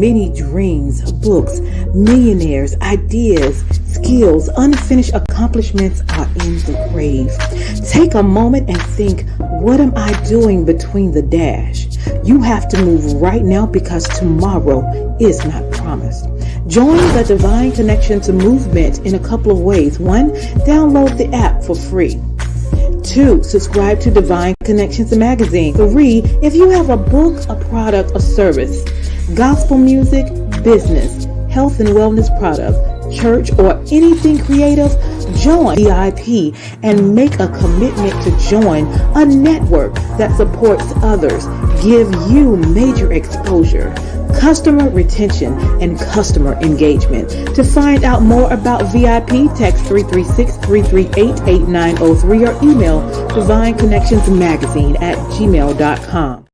many dreams, books, millionaires, ideas, skills, unfinished accomplishments are in the grave. Take a moment and think, what am I doing between the dash? You have to move right now because tomorrow is not promised. Join the Divine Connections movement in a couple of ways. 1, download the app for free. 2, subscribe to Divine Connections magazine. 3, if you have a book, a product, a service, gospel music, business, health and wellness product, church, or anything creative, join VIP and make a commitment to join a network that supports others, give you major exposure, customer retention, and customer engagement. To find out more about VIP, text 336-338-8903 or email divineconnectionsmagazine@gmail.com.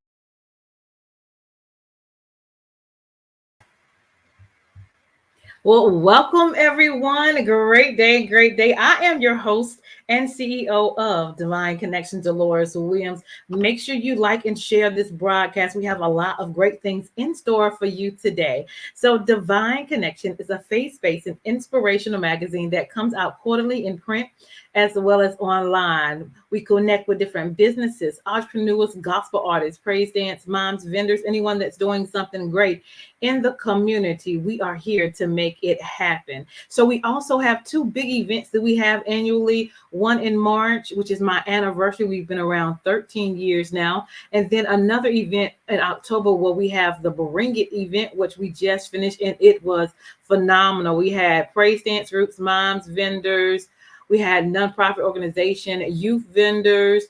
Well, welcome everyone. Great day, great day. I am your host and CEO of Divine Connections, Dolores Williams. Make sure you like and share this broadcast. We have a lot of great things in store for you today. So Divine Connection is a faith-based and inspirational magazine that comes out quarterly in print as well as online. We connect with different businesses, entrepreneurs, gospel artists, praise dance, moms, vendors, anyone that's doing something great in the community. We are here to make it happen. So we also have 2 big events that we have annually. One in March, which is my anniversary. We've been around 13 years now. And then another event in October where we have the Bring It event, which we just finished, and it was phenomenal. We had praise dance groups, moms, vendors. We had nonprofit organization, youth vendors.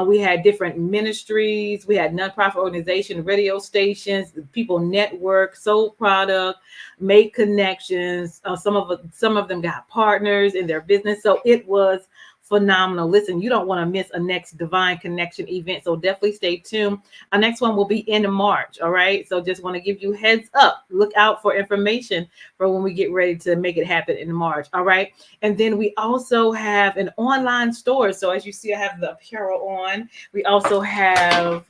We had different ministries. We had nonprofit organization, radio stations, People Network, Soul Product, Make Connections. Some of them got partners in their business. So it was phenomenal. Listen, you don't want to miss a next Divine Connection event. So definitely stay tuned. Our next one will be in March. All right. So just want to give you heads up. Look out for information for when we get ready to make it happen in March. All right. And then we also have an online store. So as you see, I have the apparel on. We also have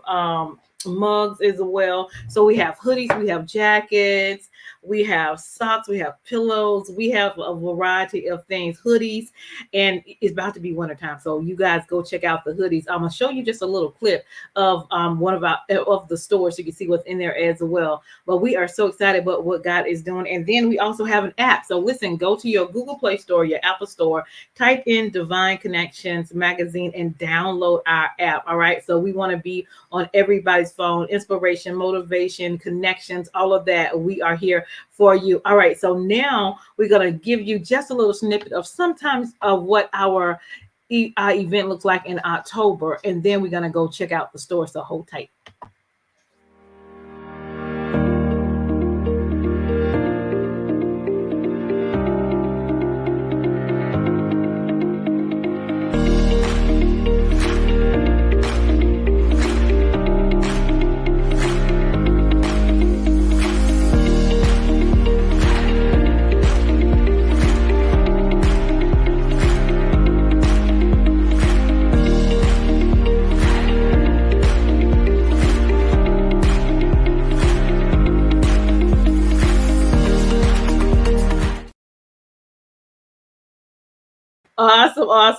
mugs as well. So we have hoodies, we have jackets, we have socks, we have pillows, we have a variety of things, hoodies, and it's about to be wintertime. So you guys go check out the hoodies. I'm gonna show you just a little clip of one of the stores so you can see what's in there as well. But we are so excited about what God is doing. And then we also have an app. So listen, go to your Google Play Store, your Apple Store, type in Divine Connections Magazine and download our app. All right. So we want to be on everybody's phone, inspiration, motivation, connections, all of that. We are here for you. All right. So now we're going to give you just a little snippet of sometimes of what our event looks like in October. And then we're going to go check out the store. So hold tight.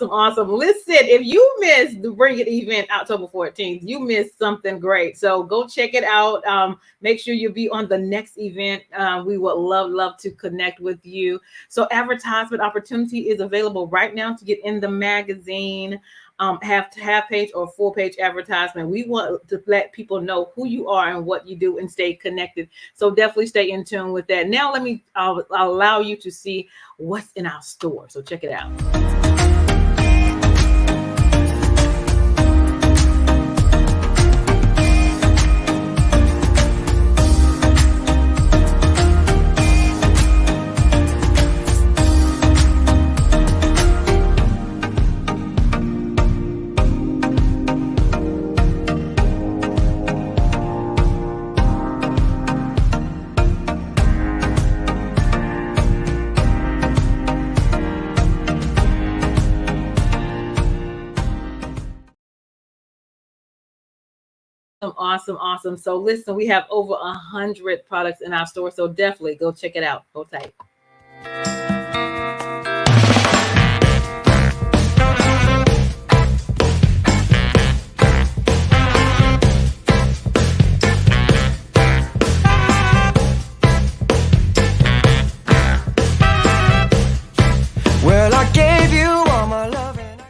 Awesome. Listen, if you missed the Bring It event October 14th, you missed something great. So go check it out. Make sure you be on the next event. We would love to connect with you. So advertisement opportunity is available right now to get in the magazine. Half page or full page advertisement. We want to let people know who you are and what you do and stay connected. So definitely stay in tune with that. Now I'll allow you to see what's in our store. So check it out. Awesome. So listen, we have over 100 products in our store. So definitely go check it out. Go tight. Well, I gave you all my love and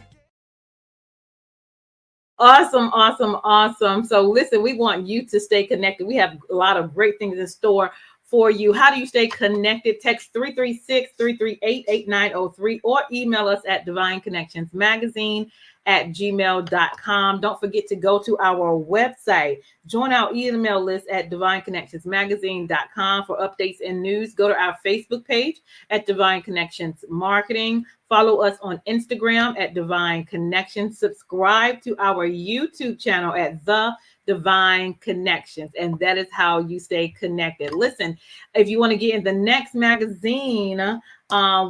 Awesome. So listen, we want you to stay connected. We have a lot of great things in store for you. How do you stay connected? Text 336-338-8903 or email us at divineconnectionsmagazine@gmail.com. Don't forget to go to our website. Join our email list at divineconnectionsmagazine.com for updates and news. Go to our Facebook page at Divine Connections Marketing. Follow us on Instagram at Divine Connections. Subscribe to our YouTube channel at The Divine Connections. And that is how you stay connected. Listen, if you want to get in the next magazine,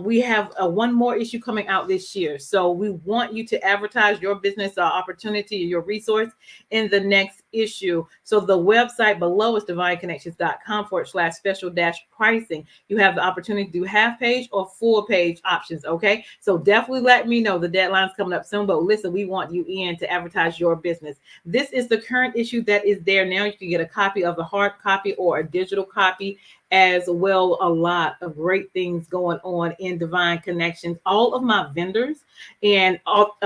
we have one more issue coming out this year. So we want you to advertise your business opportunity, your resource in the next issue. So the website below is divineconnections.com/special-pricing. You have the opportunity to do half page or full page options. Okay. So definitely let me know. The deadline's coming up soon, but listen, we want you in to advertise your business. This is the current issue that is there now. You can get a copy of the hard copy or a digital copy as well. A lot of great things going on in Divine Connections. All of my vendors and all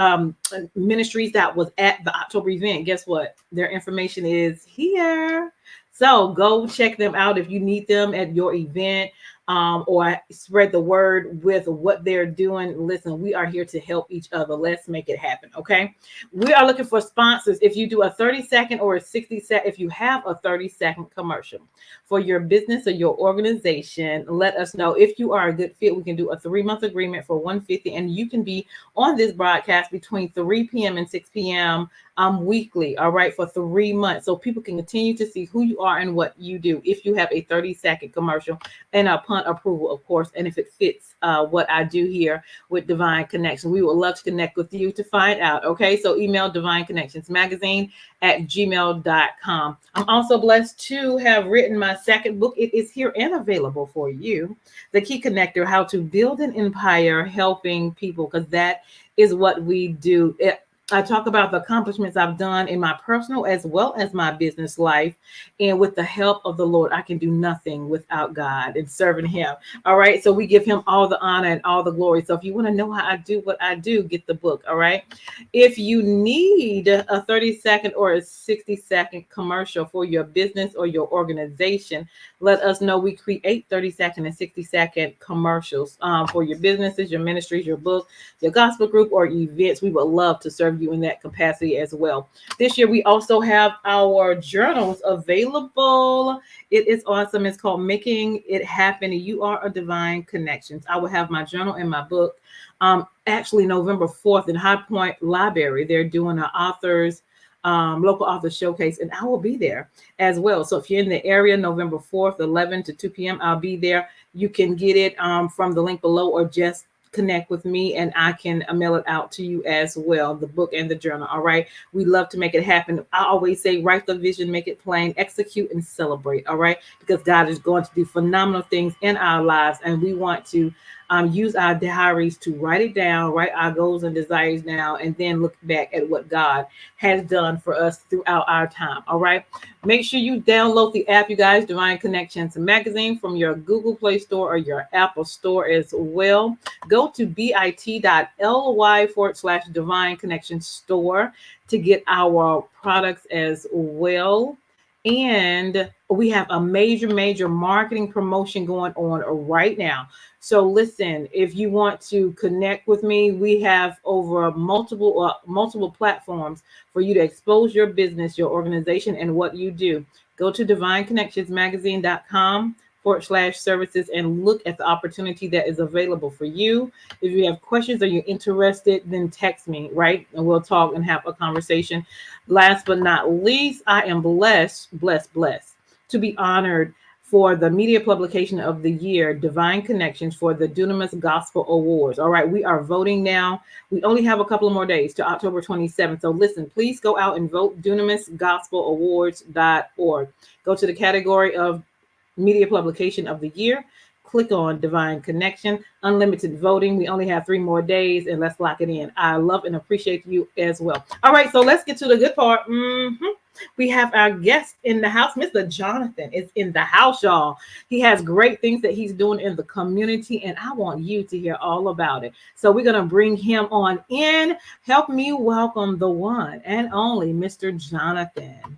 ministries that was at the October event, guess what? Their information is here. So go check them out if you need them at your event. Or spread the word with what they're doing. Listen, we are here to help each other. Let's make it happen. Okay. We are looking for sponsors. If you do a 30-second or a 60-second, if you have a 30-second commercial for your business or your organization, let us know. If you are a good fit, we can do a 3-month agreement for $150, and you can be on this broadcast between 3 p.m. and 6 p.m. Weekly. All right. For 3 months. So people can continue to see who you are and what you do. If you have a 30-second commercial and upon approval, of course, and if it fits what I do here with Divine Connection, we would love to connect with you to find out. Okay. So email divineconnectionsmagazine@gmail.com. I'm also blessed to have written my second book. It is here and available for you. The Key Connector: How to Build an Empire Helping People, because that is what we do. I talk about the accomplishments I've done in my personal as well as my business life. And with the help of the Lord, I can do nothing without God and serving Him. All right. So we give Him all the honor and all the glory. So if you want to know how I do what I do, get the book. All right. If you need a 30-second or a 60-second commercial for your business or your organization, let us know. We create 30-second and 60-second commercials for your businesses, your ministries, your book, your gospel group, or events. We would love to serve you in that capacity as well. This year, we also have our journals available. It is awesome. It's called Making It Happen. You Are a Divine Connections. I will have my journal and my book. Actually, November 4th in High Point Library, they're doing an local author showcase, and I will be there as well. So if you're in the area, November 4th, 11 to 2 p.m., I'll be there. You can get it from the link below, or just connect with me and I can mail it out to you as well, the book and the journal. All right. We love to make it happen. I always say, write the vision, make it plain, execute and celebrate. All right. Because God is going to do phenomenal things in our lives. And we want to use our diaries to write it down, write our goals and desires down, and then look back at what God has done for us throughout our time. All right. Make sure you download the app, you guys, Divine Connections Magazine, from your Google Play Store or your Apple Store as well. Go to bit.ly/Divine Connection Store to get our products as well. And we have a major marketing promotion going on right now. So listen, if you want to connect with me, we have over multiple platforms for you to expose your business, your organization, and what you do. Go to divineconnectionsmagazine.com/services and look at the opportunity that is available for you. If you have questions or you're interested, then text me, right? And we'll talk and have a conversation. Last but not least, I am blessed to be honored for the media publication of the year, Divine Connections, for the Dunamis Gospel Awards. All right, we are voting now. We only have a couple of more days to October 27th. So listen, please go out and vote, DunamisGospelAwards.org. Go to the category of media publication of the year. Click on Divine Connection, unlimited voting. We only have 3 more days, and let's lock it in. I love and appreciate you as well. All right, so let's get to the good part. We have our guest in the house. Mr. Jonathan is in the house, y'all. He has great things that he's doing in the community, and I want you to hear all about it. So we're going to bring him on in. Help me welcome the one and only Mr. Jonathan.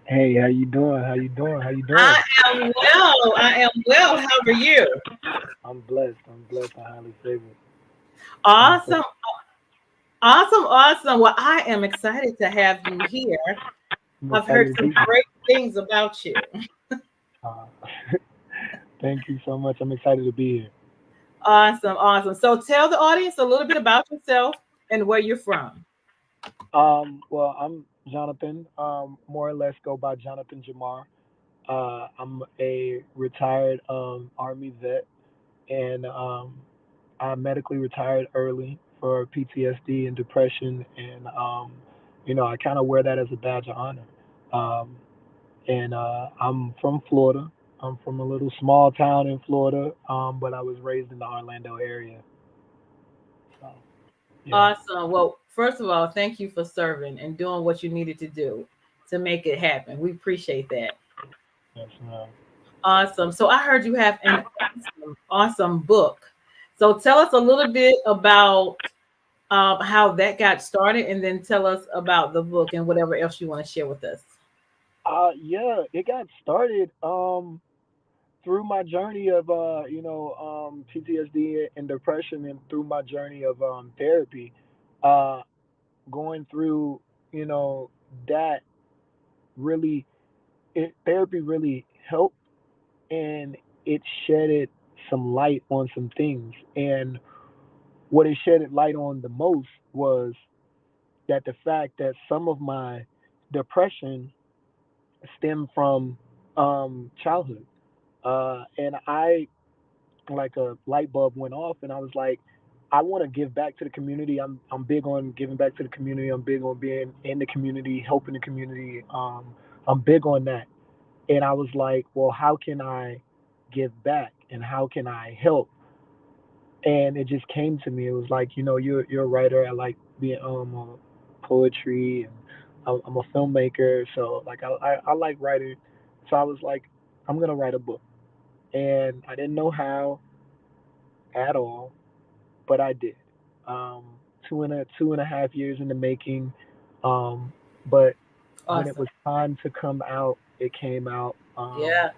Hey, how you doing? How you doing? How you doing? I am well. I am well. How are you? I'm blessed. I'm blessed. I'm highly favored. Awesome. Awesome. Well, I am excited to have you here. I'm I've heard excited to some be here. great things about you. Uh, Thank you so much. I'm excited to be here. Awesome. So tell the audience a little bit about yourself and where you're from. Well, I'm Jonathan. More or less go by Jonathan Jamar. I'm a retired Army vet, and I medically retired early for PTSD and depression, and I kind of wear that as a badge of honor. Um, and I'm from Florida. I'm from a little small town in Florida, but I was raised in the Orlando area. So yeah, Awesome. Well, first of all, thank you for serving and doing what you needed to do to make it happen. We appreciate that. yes, ma'am. Awesome. So I heard you have an awesome book. So tell us a little bit about how that got started, and then tell us about the book and whatever else you want to share with us. Yeah, it got started through my journey of PTSD and depression, and through my journey of therapy. Uh, Going through you know that really, therapy really helped, and it shedded some light on some things. And what it shedded light on the most was that the fact that some of my depression stemmed from childhood. And I, like, a light bulb went off, and I was like, I want to give back to the community. I'm big on giving back to the community. I'm big on being in the community, helping the community. I'm big on that. And I was like, well, how can I give back, and how can I help? And it just came to me. It was like, you're a writer. I like being poetry, and I'm a filmmaker. So like I like writing. So I was like, I'm gonna write a book, and I didn't know how at all, but I did. Um, 2.5 years in the making, um, but when it Awesome. was time to come out, it came out. Yeah.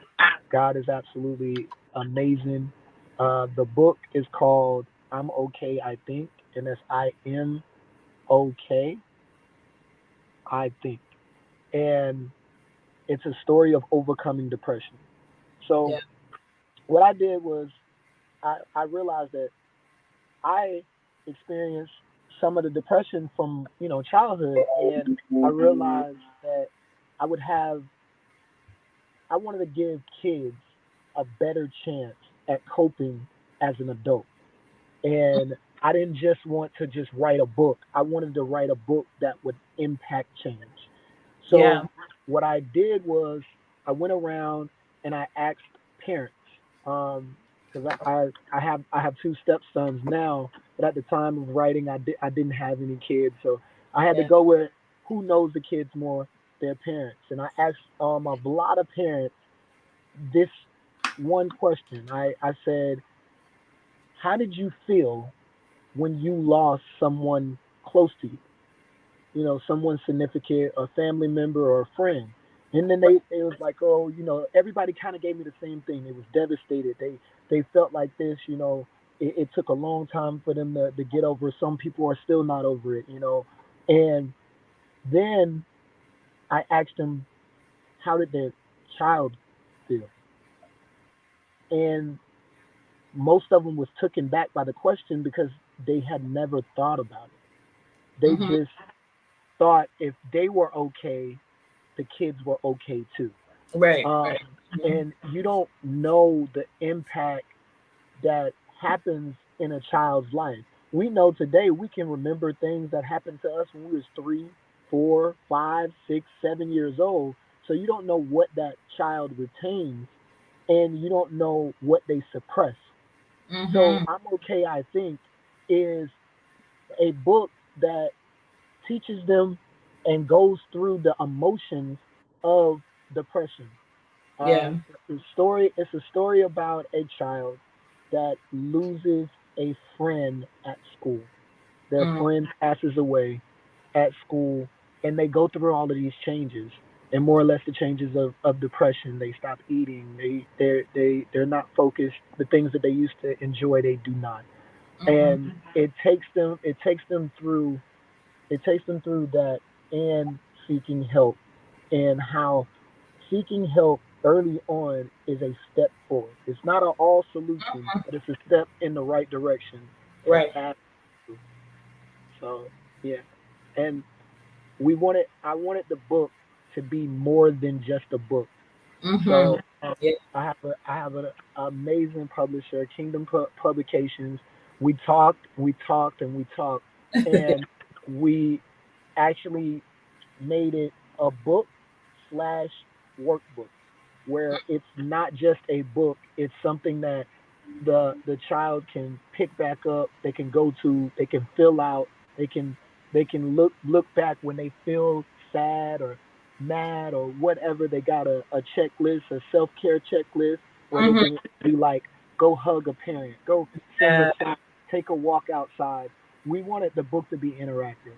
God is absolutely amazing. The book is called I'm Okay, I Think, and that's I am okay, I think. And it's a story of overcoming depression. So, Yeah. what I did was I realized that I experienced some of the depression from, childhood, and I realized that I would have, I wanted to give kids a better chance at coping as an adult. And I didn't just want to just write a book. I wanted to write a book that would impact change. Yeah. So what I did was I went around and I asked parents, because I have two stepsons now, but at the time of writing, I didn't have any kids, so I had to Yeah. go with who knows the kids more, their parents. And I asked a lot of parents this one question. I said, how did you feel when you lost someone close to you? Someone significant, a family member or a friend. And then they was like, oh, everybody kind of gave me the same thing. They was devastated. They felt like this. It took a long time for them to get over it. Some people are still not over it. And then I asked them, how did their child feel? And most of them was taken back by the question because they had never thought about it. They Hmm. just thought if they were okay, the kids were okay too. Right. Um, Right. and you don't know the impact that happens in a child's life. We know today we can remember things that happened to us when we was 3, 4, 5, 6, 7 years old. So you don't know what that child retains, and you don't know what they suppress. So Mm-hmm. I'm okay, I think, is a book that teaches them and goes through the emotions of depression. Yeah. It's a story about a child that loses a friend at school. Their Mm, friend passes away at school, and they go through all of these changes, and more or less the changes of depression. They stop eating. They're not focused. The things that they used to enjoy, they do not. mm-hmm. And it takes them through that, and seeking help, and how seeking help early on is a step forward. It's not an all solution, but it's a step in the right direction to Right. add to. So yeah, and I wanted the book to be more than just a book. Mm-hmm. So Yeah. I have an amazing publisher, Kingdom Publications. We talked, and we talked, and we actually made it a book slash workbook, where it's not just a book, it's something that the child can pick back up, they can go to, they can fill out, they can look back when they feel sad or mad or whatever. They got a checklist, a self-care checklist, where they Mm-hmm. can be like, go hug a parent, go sing a song, take a walk outside. We wanted the book to be interactive.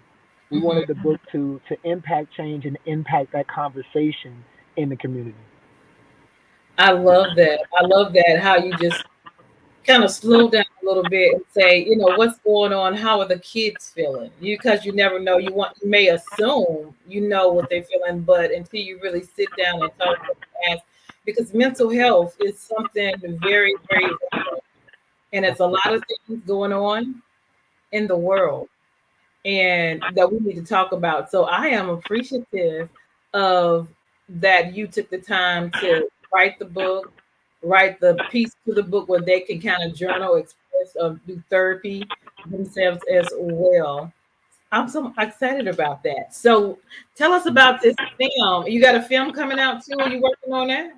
We Mm-hmm. wanted the book to impact change and impact that conversation in the community. I love that. I love that how you just kind of slow down a little bit and say, what's going on? How are the kids feeling? Because you never know. You may assume you know what they're feeling, but until you really sit down and talk to them, ask, because mental health is something very, very important, and it's a lot of things going on in the world and that we need to talk about. So I am appreciative of that you took the time to write the book, write the piece to the book where they can kind of journal, express, or do therapy themselves as well. I'm so excited about that. So tell us about this film. You got a film coming out too? Are you working on that?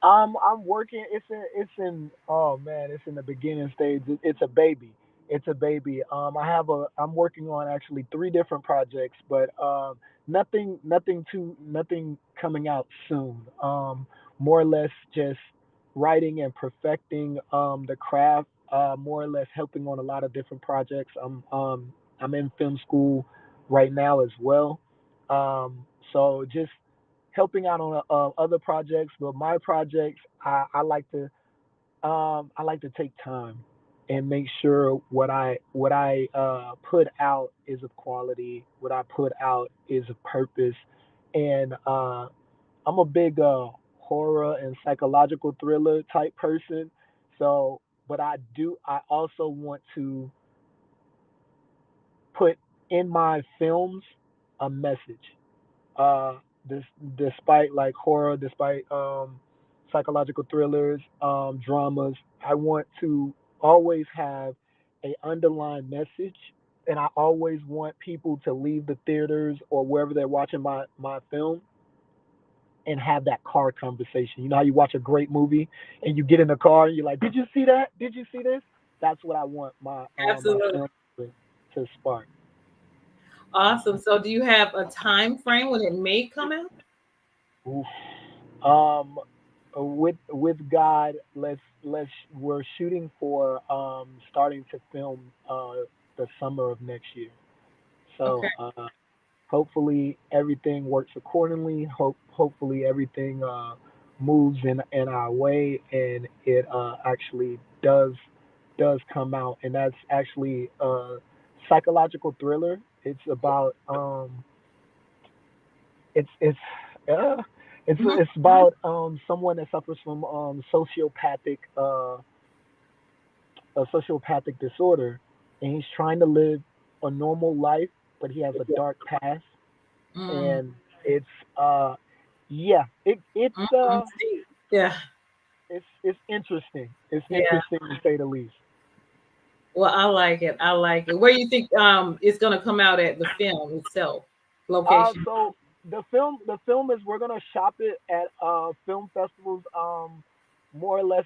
I'm working. It's in. Oh man, it's in the beginning stage. It's a baby. It's a baby. I'm working on actually three different projects, but nothing coming out soon. More or less just writing and perfecting the craft. More or less helping on a lot of different projects. I'm in film school right now as well. So just helping out on other projects, but my projects, I like to take time and make sure what I put out is of quality, what I put out is of purpose, and I'm a big horror and psychological thriller type person. So, but I also want to put in my films a message. uh this Despite like horror, despite psychological thrillers, dramas, I want to always have a underlying message, and I always want people to leave the theaters or wherever they're watching my film and have that car conversation. You know how you watch a great movie and you get in the car and you're like, did you see that, did you see this? That's what I want my Absolutely. film to spark. Awesome. So do you have a time frame when it may come out? Oof. Um, with God, let's we're shooting for starting to film the summer of next year. Okay. So hopefully everything works accordingly. Hopefully everything moves in our way, and it actually does come out. And that's actually a psychological thriller. It's about it's uh, Mhm. it's about someone that suffers from a sociopathic disorder, and he's trying to live a normal life, but he has a dark past, Mm, and it's yeah, it's mm, mm. Yeah. It's interesting. It's Yeah. interesting to say the least. Well, I like it. I like it. Where do you think it's gonna come out at the film itself? Location. So the film is we're gonna shop it at film festivals, more or less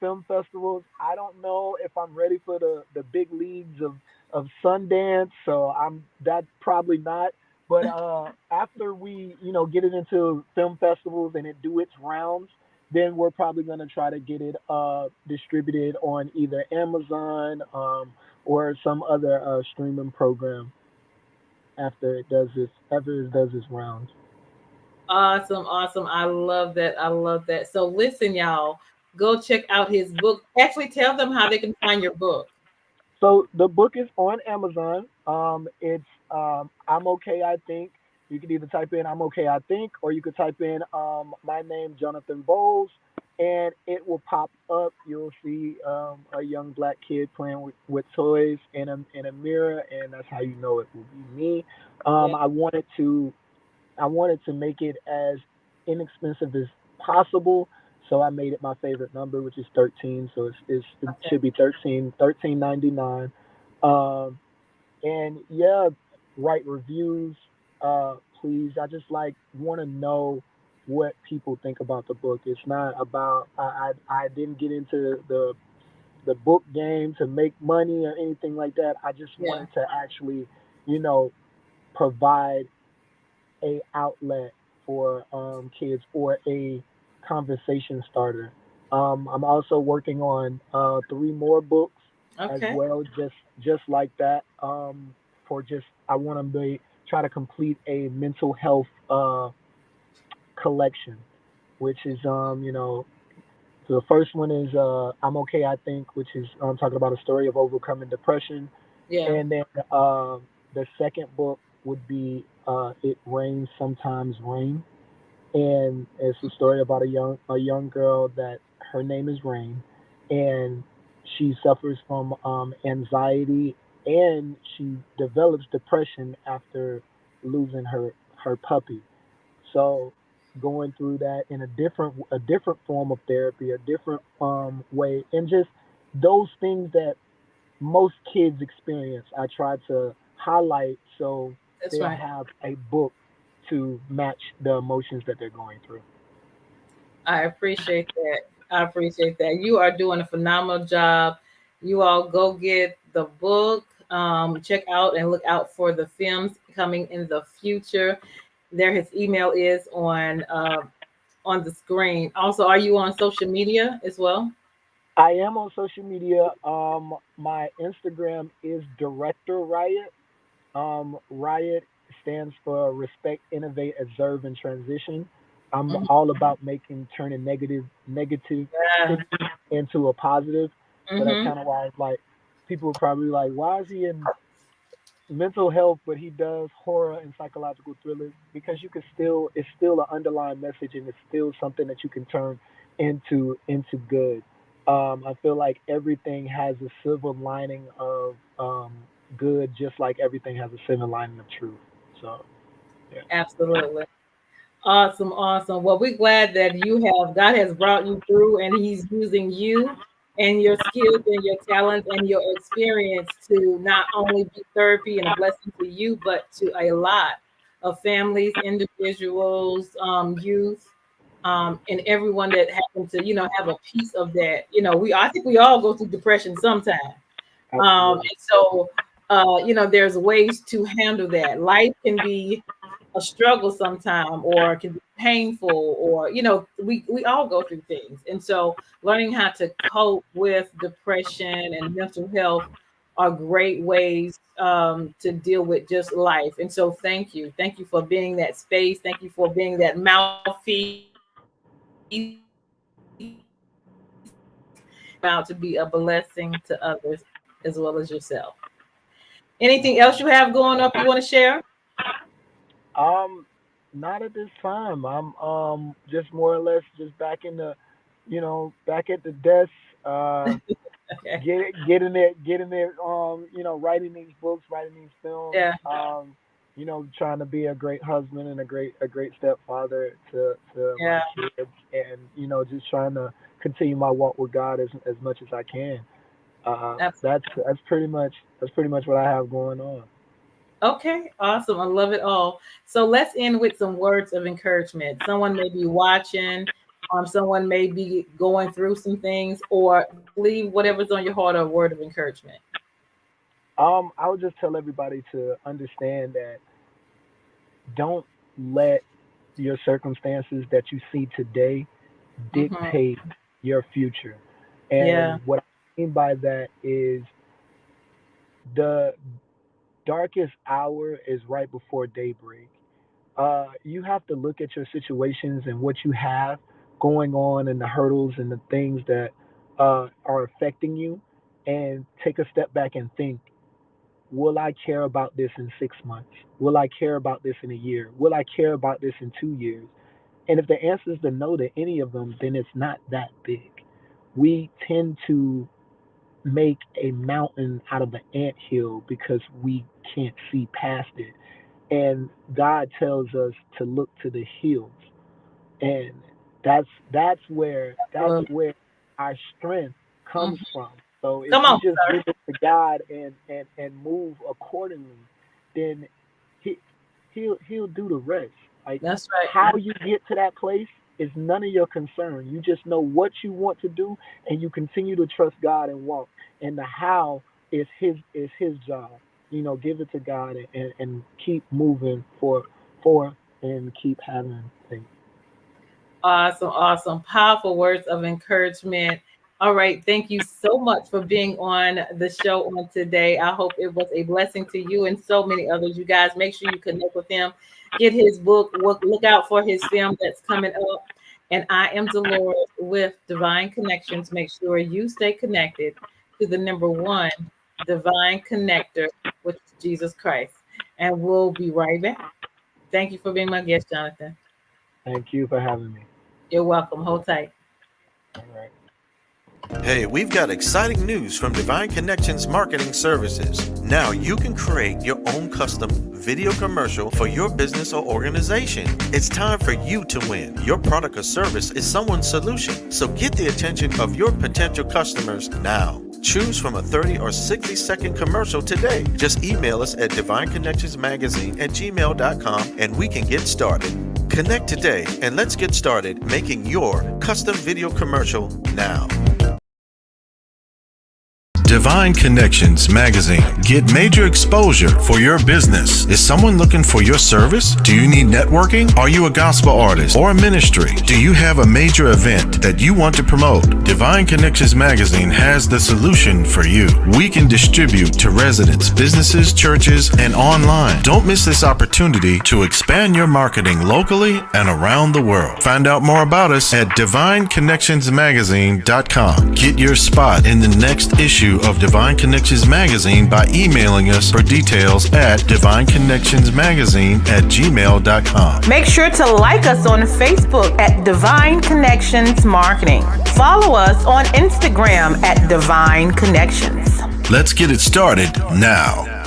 film festivals. I don't know if I'm ready for the big leagues of Sundance, so I'm that probably not. But after we get it into film festivals and it do its rounds, then we're probably gonna try to get it distributed on either Amazon or some other streaming program after it does its rounds. Awesome, awesome. I love that. I love that. So listen, y'all, go check out his book. Actually, tell them how they can find your book. So the book is on Amazon. It's I'm okay. I think you can either type in "I'm okay. I think" or you could type in my name, Jonathan Bowles, and it will pop up. You'll see a young black kid playing with toys in a mirror, and that's how you know it will be me. Yeah. I wanted to make it as inexpensive as possible, so I made it my favorite number, which is 13. So it Okay. should be 13.99. Um, and yeah, write reviews, please. I just like want to know what people think about the book. It's not about I didn't get into the book game to make money or anything like that. I just Yeah. wanted to actually, you know, provide a outlet for kids or a conversation starter. I'm also working on three more books as Okay. well, just like that. For just I want to be try to complete a mental health collection, which is so the first one is I'm okay I think, which is talking about a story of overcoming depression, Yeah. and then the second book would be It Rains Sometimes Rain, and it's a story about a young girl that her name is Rain, and she suffers from anxiety, and she develops depression after losing her puppy. So going through that in a different form of therapy, a different way, and just those things that most kids experience, I try to highlight so That's they'll right. have a book to match the emotions that they're going through. I appreciate that. I appreciate that. You are doing a phenomenal job. You all go get the book. Check out and look out for the films coming in the future. There, his email is on the screen. Also, are you on social media as well? I am on social media. My Instagram is Director Riot. Riot stands for Respect, Innovate, Observe, and Transition. I'm Mhm. all about turning negativity Yeah. into a positive. So that's Hmm. kind of why it's like people are probably like, why is he in mental health, but he does horror and psychological thrillers? Because it's still an underlying message, and it's still something that you can turn into good. I feel like everything has a silver lining of good, just like everything has a silver lining of truth. So yeah. Absolutely. Awesome, awesome. Well, we're glad that God has brought you through and He's using you and your skills and your talents and your experience to not only be therapy and a blessing to you, but to a lot of families, individuals, youth, and everyone that happens to, have a piece of that. I think we all go through depression sometime. Absolutely. And so, there's ways to handle that. Life can be a struggle sometime, or it can be painful, or we all go through things. And so, learning how to cope with depression and mental health are great ways to deal with just life. And so, thank you for being that space. Thank you for being that mouthpiece out to be a blessing to others as well as yourself. Anything else you have going up you want to share? Um, Not at this time. I'm just more or less just back at the desk, uh, Okay. getting there, writing these books, writing these films. Yeah. trying to be a great husband and a great stepfather to my Yeah, kids, and just trying to continue my walk with God as much as I can. absolutely. That's pretty much what I have going on. Okay, awesome. I love it all. So let's end with some words of encouragement. Someone may be watching, someone may be going through some things, or leave whatever's on your heart a word of encouragement. I would just tell everybody to understand that don't let your circumstances that you see today Hmm. dictate your future. Yeah. And what I mean by that is the darkest hour is right before daybreak. You have to look at your situations and what you have going on and the hurdles and the things that are affecting you, and take a step back and think, will I care about this in 6 months? Will I care about this in a year? Will I care about this in 2 years? And if the answer is the no to any of them, then it's not that big. We tend to make a mountain out of an anthill because we can't see past it. And God tells us to look to the hills, and that's where our strength comes Mhm. from. So if Come you on, just sir. give it to God and move accordingly, then he he'll do the rest. Like, That's right. how you get to that place is none of your concern. You just know what you want to do, and you continue to trust God and walk. And the how is his job. Give it to God, and keep moving forward and keep having faith. Awesome, awesome. Powerful words of encouragement. All right. Thank you so much for being on the show on today. I hope it was a blessing to you and so many others. You guys, make sure you connect with him, get his book, look out for his film that's coming up. And I am Dolores with Divine Connections. Make sure you stay connected to the number one divine connector, which is Jesus Christ. And we'll be right back. Thank you for being my guest, Jonathan. Thank you for having me. You're welcome. Hold tight. All right. Hey, we've got exciting news from Divine Connections Marketing Services. Now you can create your own custom video commercial for your business or organization. It's time for you to win. Your product or service is someone's solution. So get the attention of your potential customers now. Choose from a 30 or 60-second commercial today. Just email us at divineconnectionsmagazine@gmail.com and we can get started. Connect today and let's get started making your custom video commercial now. Divine Connections Magazine. Get major exposure for your business. Is someone looking for your service? Do you need networking? Are you a gospel artist or a ministry? Do you have a major event that you want to promote? Divine Connections Magazine has the solution for you. We can distribute to residents, businesses, churches, and online. Don't miss this opportunity to expand your marketing locally and around the world. Find out more about us at divineconnectionsmagazine.com. Get your spot in the next issue of Divine Connections Magazine by emailing us for details at divineconnectionsmagazine@gmail.com. Make sure to like us on Facebook at Divine Connections Marketing. Follow us on Instagram at Divine Connections. Let's get it started now.